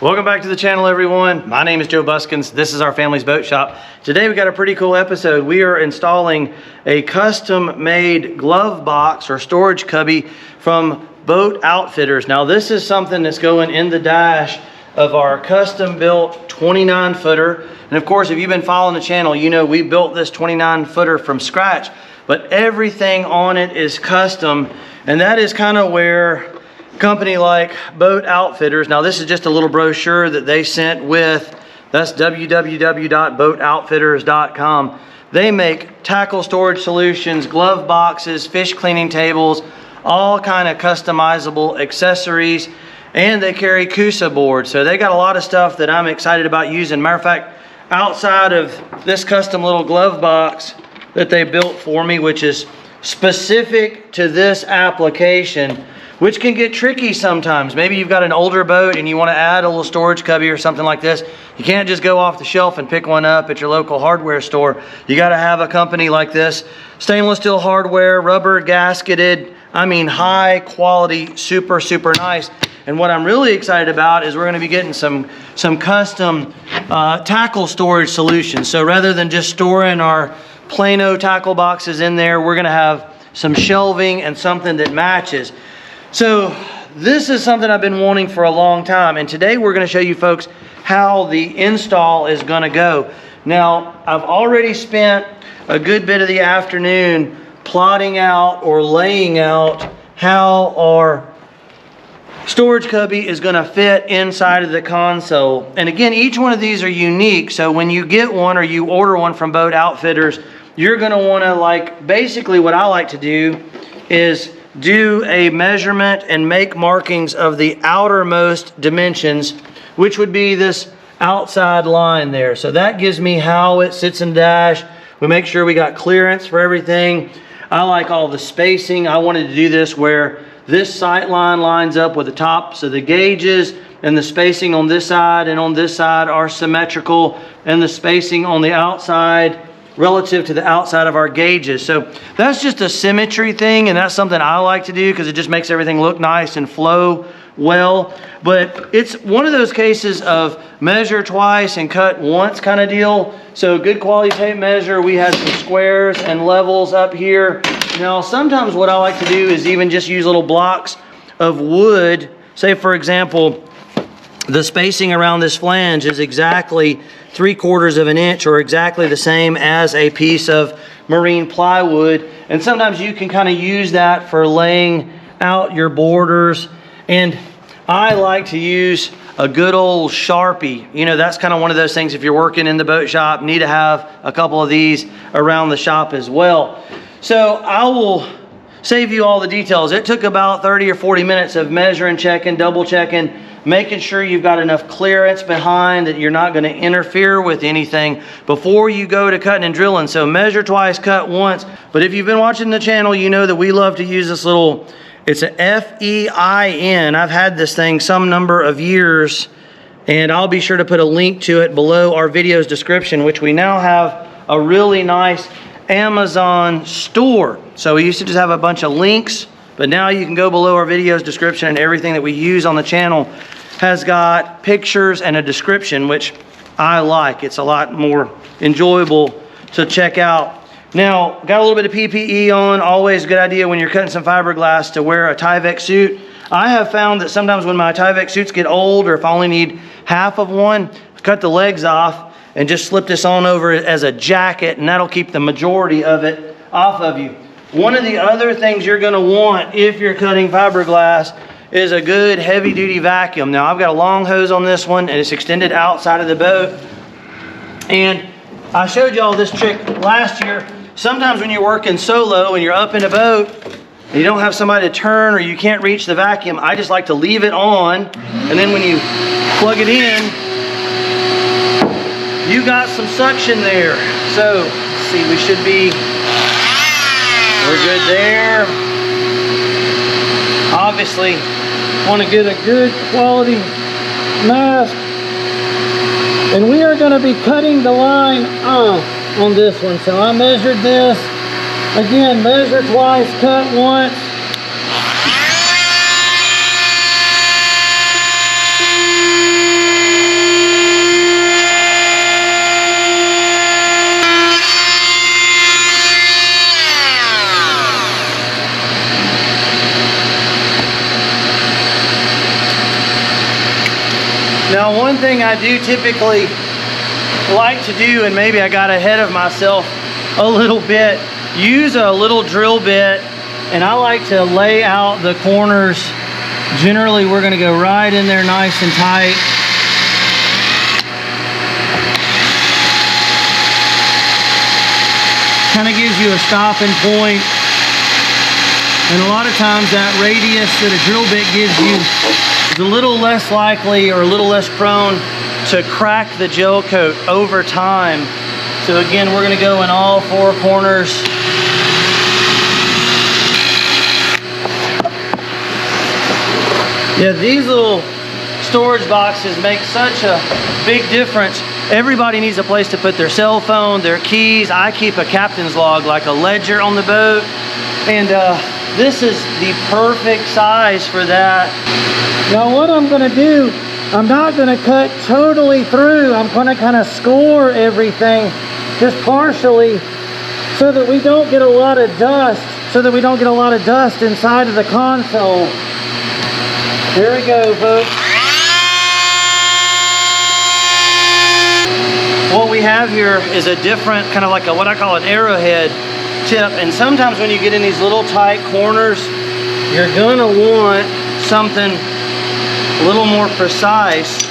Welcome back to the channel, everyone. My name is Joe Buskins. This is our family's boat shop. Today we got a pretty cool episode. We are installing a custom-made glove box or storage cubby from Boat Outfitters. Now this is something that's going in the dash of our custom-built 29-footer. And of course, if you've been following the channel, you know we built this 29-footer from scratch, but everything on it is custom. And that is kind of where company like Boat Outfitters, now this is just a little brochure that they sent with, that's www.boatoutfitters.com. They make tackle storage solutions, glove boxes, fish cleaning tables, all kind of customizable accessories, and they carry Coosa boards. So they got a lot of stuff that I'm excited about using. Matter of fact, outside of this custom little glove box that they built for me, which is specific to this application, which can get tricky sometimes. Maybe you've got an older boat and you want to add a little storage cubby or something like this. You can't just go off the shelf and pick one up at your local hardware store. You got to have a company like this. Stainless steel hardware, rubber gasketed, I mean high quality, super nice. And what I'm really excited about is we're going to be getting some custom tackle storage solutions. So rather than just storing our Plano tackle boxes in there, we're going to have some shelving and something that matches. So this is something I've been wanting for a long time, and today we're going to show you folks how the install is going to go. Now, I've already spent a good bit of the afternoon plotting out or laying out how our storage cubby is going to fit inside of the console. And again, each one of these are unique, so when you get one or you order one from Boat Outfitters, you're going to want to, like, basically what I like to do is do a measurement and make markings of the outermost dimensions, which would be this outside line there. So that gives me how it sits in dash. We make sure we got clearance for everything. I like all the spacing. I wanted to do this where this sight line lines up with the tops of the gauges, and the spacing on this side and on this side are symmetrical, and the spacing on the outside relative to the outside of our gauges. So that's just a symmetry thing, and that's something I like to do because it just makes everything look nice and flow well. But it's one of those cases of measure twice and cut once kind of deal. So good quality tape measure. We had some squares and levels up here. Now sometimes what I like to do is even just use little blocks of wood. Say for example, the spacing around this flange is exactly 3/4 of an inch or exactly the same as a piece of marine plywood. And sometimes you can kind of use that for laying out your borders. And I like to use a good old Sharpie. You know, that's kind of one of those things, if you're working in the boat shop, need to have a couple of these around the shop as well. So I will save you all the details. It took about 30 or 40 minutes of measuring, checking, double checking, making sure you've got enough clearance behind that you're not going to interfere with anything before you go to cutting and drilling. So measure twice, cut once. But if you've been watching the channel, you know that we love to use this little, it's a FEIN. I've had this thing some number of years, and I'll be sure to put a link to it below our video's description, which we now have a really nice Amazon store. So we used to just have a bunch of links, but now you can go below our video's description, and everything that we use on the channel has got pictures and a description, which I like. It's a lot more enjoyable to check out. Now, got a little bit of PPE on. Always a good idea when you're cutting some fiberglass to wear a Tyvek suit. I have found that sometimes when my Tyvek suits get old, or if I only need half of one, cut the legs off and just slip this on over as a jacket, and that'll keep the majority of it off of you. One of the other things you're going to want if you're cutting fiberglass is a good heavy-duty vacuum. Now, I've got a long hose on this one, and it's extended outside of the boat. And I showed you all this trick last year. Sometimes when you're working solo and you're up in a boat and you don't have somebody to turn, or you can't reach the vacuum, I just like to leave it on, and then when you plug it in, you got some suction there. So, let's see, we should be, we're good there. Obviously, want to get a good quality mask. And we are going to be cutting the line off on this one. So I measured this. Again, measure twice, cut once. Now, one thing I do typically like to do, and maybe I got ahead of myself a little bit, use a little drill bit, and I like to lay out the corners. Generally, we're gonna go right in there nice and tight. Kind of gives you a stopping point. And a lot of times that radius that a drill bit gives you is a little less likely or a little less prone to crack the gel coat over time. So again, we're gonna go in all four corners. Yeah, these little storage boxes make such a big difference. Everybody needs a place to put their cell phone, their keys. I keep a captain's log, like a ledger on the boat. And this is the perfect size for that. Now what I'm gonna do, I'm not gonna cut totally through. I'm gonna kind of score everything just partially so that we don't get a lot of dust, inside of the console. Here we go, folks. What we have here is a different, kind of like what I call an arrowhead tip. And sometimes when you get in these little tight corners, you're gonna want something a little more precise.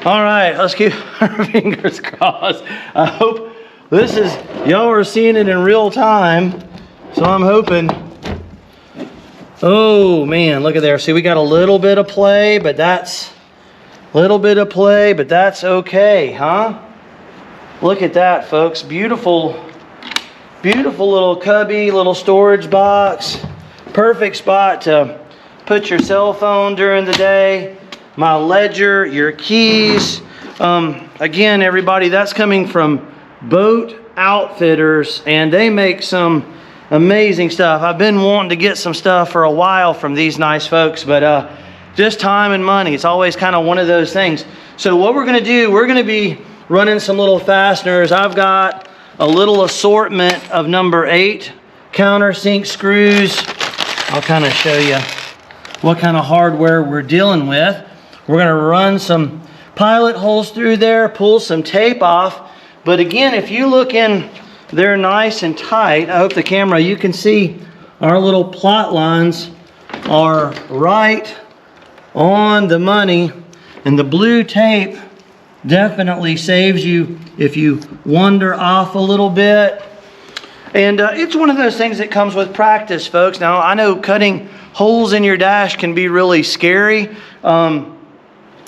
All right, let's keep our fingers crossed. I hope this is, y'all are seeing it in real time. So I'm hoping, oh man, look at there. See, we got a little bit of play, but that's okay, huh? Look at that, folks. Beautiful, beautiful little cubby, little storage box. Perfect spot to put your cell phone during the day. My ledger, your keys. Again, everybody, that's coming from Boat Outfitters, and they make some amazing stuff. I've been wanting to get some stuff for a while from these nice folks, but just time and money. It's always kind of one of those things. So what we're gonna do, we're gonna be running some little fasteners. I've got a little assortment of number 8 countersink screws. I'll kind of show you what kind of hardware we're dealing with. We're gonna run some pilot holes through there, pull some tape off. But again, if you look in there nice and tight, I hope the camera, you can see our little plot lines are right on the money. And the blue tape definitely saves you if you wander off a little bit. And it's one of those things that comes with practice, folks. Now, I know cutting holes in your dash can be really scary.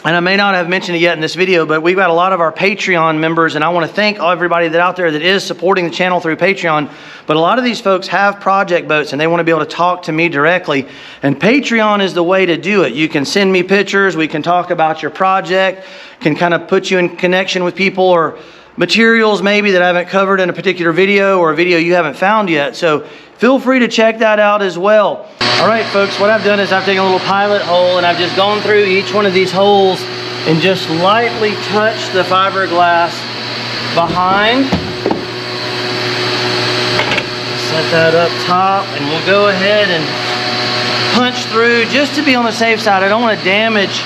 And I may not have mentioned it yet in this video, but we've got a lot of our Patreon members, and I want to thank everybody that out there that is supporting the channel through Patreon. But a lot of these folks have project boats, and they want to be able to talk to me directly. And Patreon is the way to do it. You can send me pictures. We can talk about your project, can kind of put you in connection with people or materials maybe that I haven't covered in a particular video or a video you haven't found yet. So feel free to check that out as well. All right, folks, what I've done is I've taken a little pilot hole and I've just gone through each one of these holes and just lightly touched the fiberglass behind. Set that up top, and we'll go ahead and punch through just to be on the safe side. I don't want to damage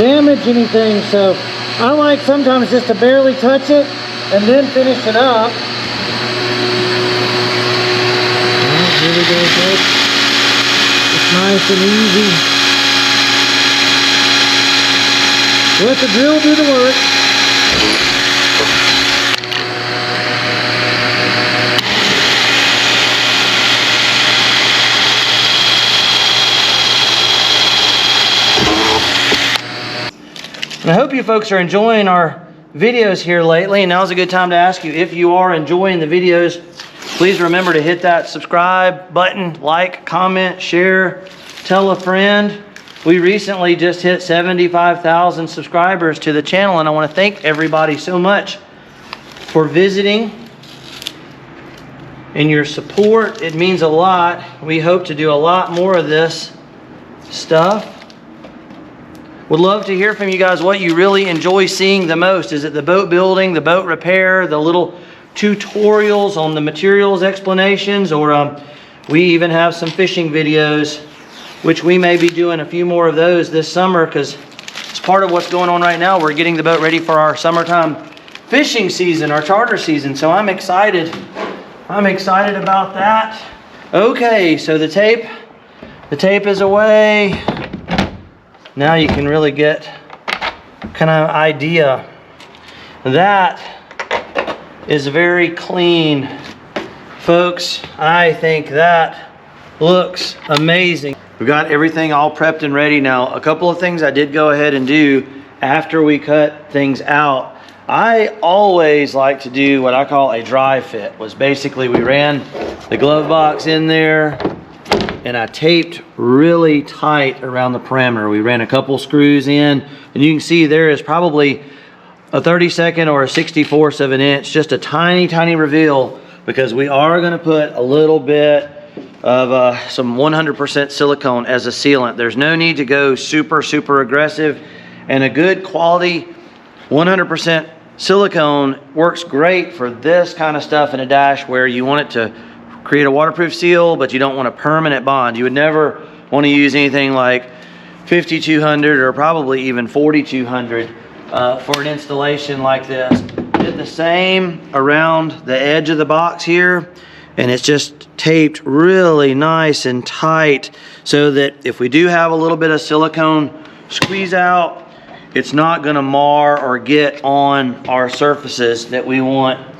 anything, so I like sometimes just to barely touch it and then finish it up. Here we go, folks. It's nice and easy. Let the drill do the work. And I hope you folks are enjoying our videos here lately, and now's a good time to ask you, if you are enjoying the videos, please remember to hit that subscribe button, like, comment, share, tell a friend. We recently just hit 75,000 subscribers to the channel, and I want to thank everybody so much for visiting and your support. It means a lot. We hope to do a lot more of this stuff. Would love to hear from you guys what you really enjoy seeing the most. Is it the boat building, the boat repair, the little tutorials on the materials explanations, or we even have some fishing videos, which we may be doing a few more of those this summer, because it's part of what's going on right now. We're getting the boat ready for our summertime fishing season, our charter season. So I'm excited. I'm excited about that. Okay, so the tape is away. Now you can really get kind of idea. That is very clean, folks. I think that looks amazing. We've got everything all prepped and ready now. A couple of things I did go ahead and do after we cut things out. I always like to do what I call a dry fit. Was basically we ran the glove box in there and I taped really tight around the perimeter. We ran a couple screws in, and you can see there is probably a 32nd or a 64th of an inch, just a tiny reveal, because we are going to put a little bit of some 100% silicone as a sealant. There's no need to go super aggressive, and a good quality 100% silicone works great for this kind of stuff in a dash where you want it to create a waterproof seal, but you don't want a permanent bond. You would never want to use anything like 5200 or probably even 4200 for an installation like this. Did the same around the edge of the box here, and it's just taped really nice and tight so that if we do have a little bit of silicone squeeze out, it's not going to mar or get on our surfaces that we want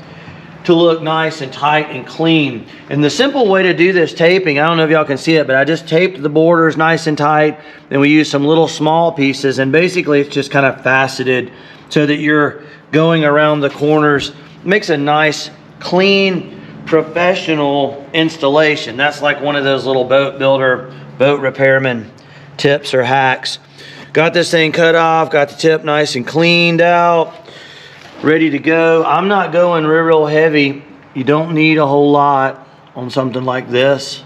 to look nice and tight and clean. And the simple way to do this taping, I don't know if y'all can see it, but I just taped the borders nice and tight, and we used some little small pieces, and basically it's just kind of faceted so that you're going around the corners. It makes a nice, clean, professional installation. That's like one of those little boat builder, boat repairman tips or hacks. Got this thing cut off, got the tip nice and cleaned out, ready to go. I'm not going real heavy. You don't need a whole lot on something like this.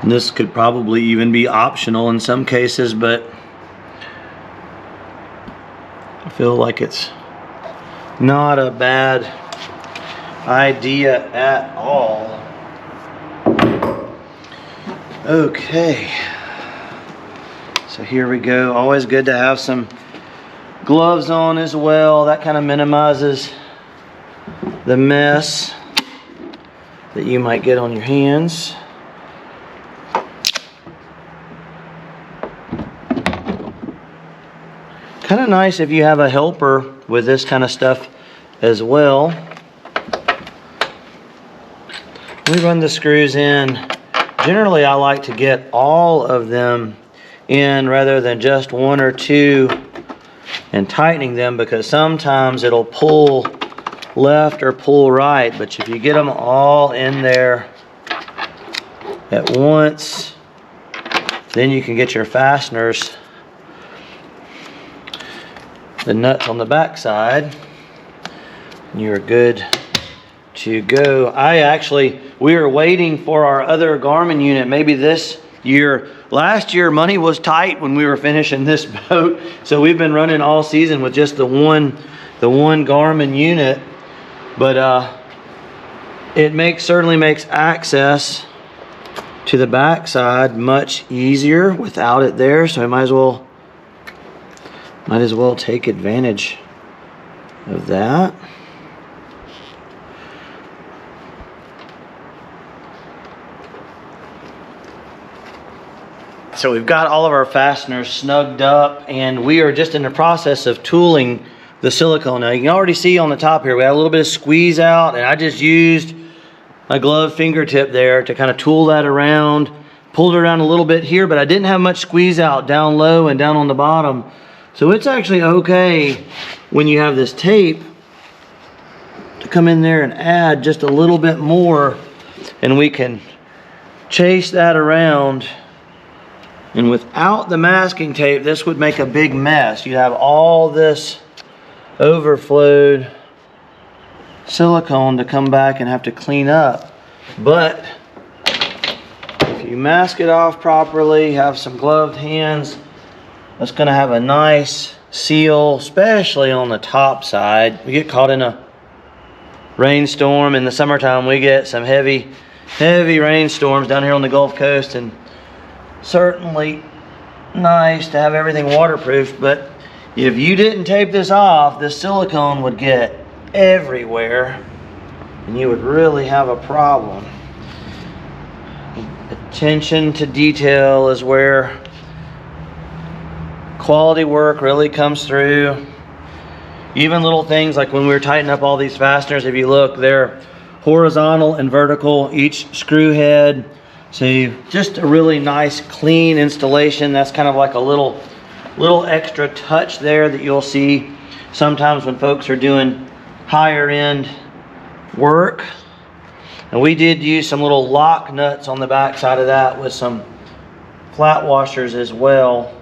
And this could probably even be optional in some cases, but I feel like it's not a bad idea at all. Okay, so here we go. Always good to have some gloves on as well. That kind of minimizes the mess that you might get on your hands. Kind of nice if you have a helper with this kind of stuff as well. We run the screws in. Generally, I like to get all of them in rather than just one or two and tightening them, because sometimes it'll pull left or pull right. But if you get them all in there at once, then you can get your fasteners, the nuts on the back side, and you're good to go. We are waiting for our other Garmin unit maybe this year. Last year money was tight when we were finishing this boat, so we've been running all season with just the one Garmin unit. But it certainly makes access to the back side much easier without it there, so I might as well take advantage of that. So we've got all of our fasteners snugged up, and we are just in the process of tooling the silicone. Now you can already see on the top here we had a little bit of squeeze out, and I just used my glove fingertip there to kind of tool that around. Pulled it around a little bit here, but I didn't have much squeeze out down low and down on the bottom. So it's actually okay when you have this tape to come in there and add just a little bit more, and we can chase that around. And without the masking tape, this would make a big mess. You'd have all this overflowed silicone to come back and have to clean up. But if you mask it off properly, have some gloved hands, it's going to have a nice seal, especially on the top side. We get caught in a rainstorm in the summertime. We get some heavy rainstorms down here on the Gulf Coast, and certainly nice to have everything waterproof. But if you didn't tape this off, this silicone would get everywhere and you would really have a problem. Attention to detail is where quality work really comes through. Even little things like when we were tightening up all these fasteners, if you look, they're horizontal and vertical, each screw head. So just a really nice clean installation. That's kind of like a little extra touch there that you'll see sometimes when folks are doing higher end work. And we did use some little lock nuts on the back side of that with some flat washers as well.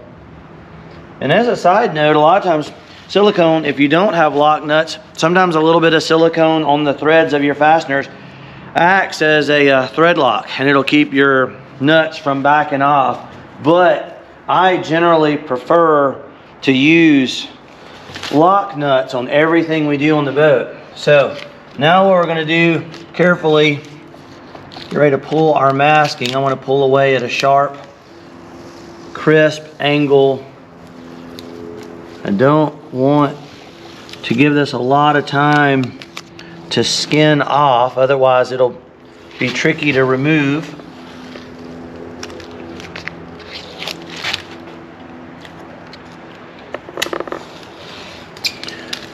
And as a side note, a lot of times silicone, if you don't have lock nuts, sometimes a little bit of silicone on the threads of your fasteners acts as a thread lock, and it'll keep your nuts from backing off. But I generally prefer to use lock nuts on everything we do on the boat. So now what we're going to do, carefully get ready to pull our masking. I want to pull away at a sharp, crisp angle. I don't want to give this a lot of time to skin off, otherwise it'll be tricky to remove.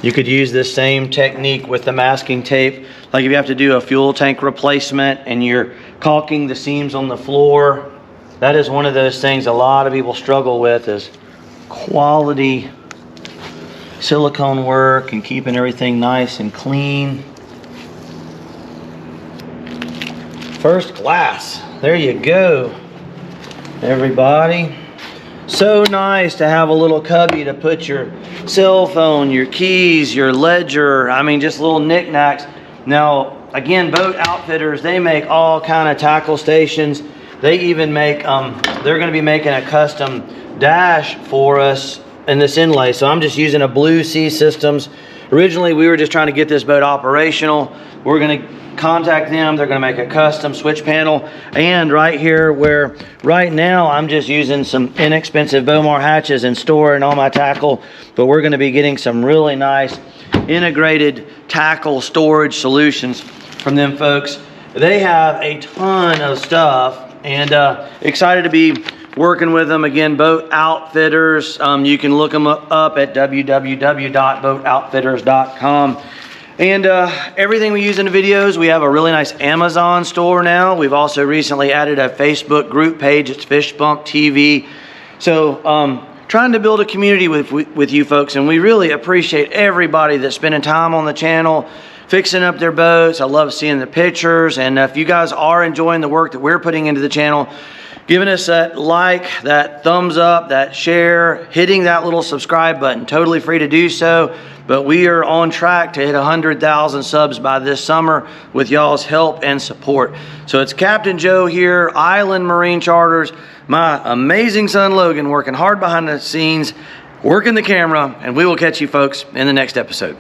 You could use this same technique with the masking tape. Like if you have to do a fuel tank replacement and you're caulking the seams on the floor, that is one of those things a lot of people struggle with, is quality silicone work and keeping everything nice and clean. First class. There you go, everybody. So nice to have a little cubby to put your cell phone, your keys, your ledger, I mean just little knickknacks. Now again, Boat Outfitters, they make all kind of tackle stations. They even make, they're going to be making a custom dash for us in this inlay. So I'm just using a Blue Sea Systems. Originally we were just trying to get this boat operational. We're going to contact them. They're going to make a custom switch panel. And right here, where right now I'm just using some inexpensive Bomar hatches and storing all my tackle, but we're going to be getting some really nice integrated tackle storage solutions from them folks. They have a ton of stuff, and excited to be working with them. Again, Boat Outfitters. You can look them up at www.boatoutfitters.com. And everything we use in the videos, we have a really nice Amazon store now. We've also recently added a Facebook group page. It's Fish Bump TV. So trying to build a community with you folks, and we really appreciate everybody that's spending time on the channel, fixing up their boats. I love seeing the pictures. And if you guys are enjoying the work that we're putting into the channel, giving us that like, that thumbs up, that share, hitting that little subscribe button, totally free to do so. But we are on track to hit 100,000 subs by this summer with y'all's help and support. So it's Captain Joe here, Island Marine Charters, my amazing son Logan working hard behind the scenes, working the camera, and we will catch you folks in the next episode.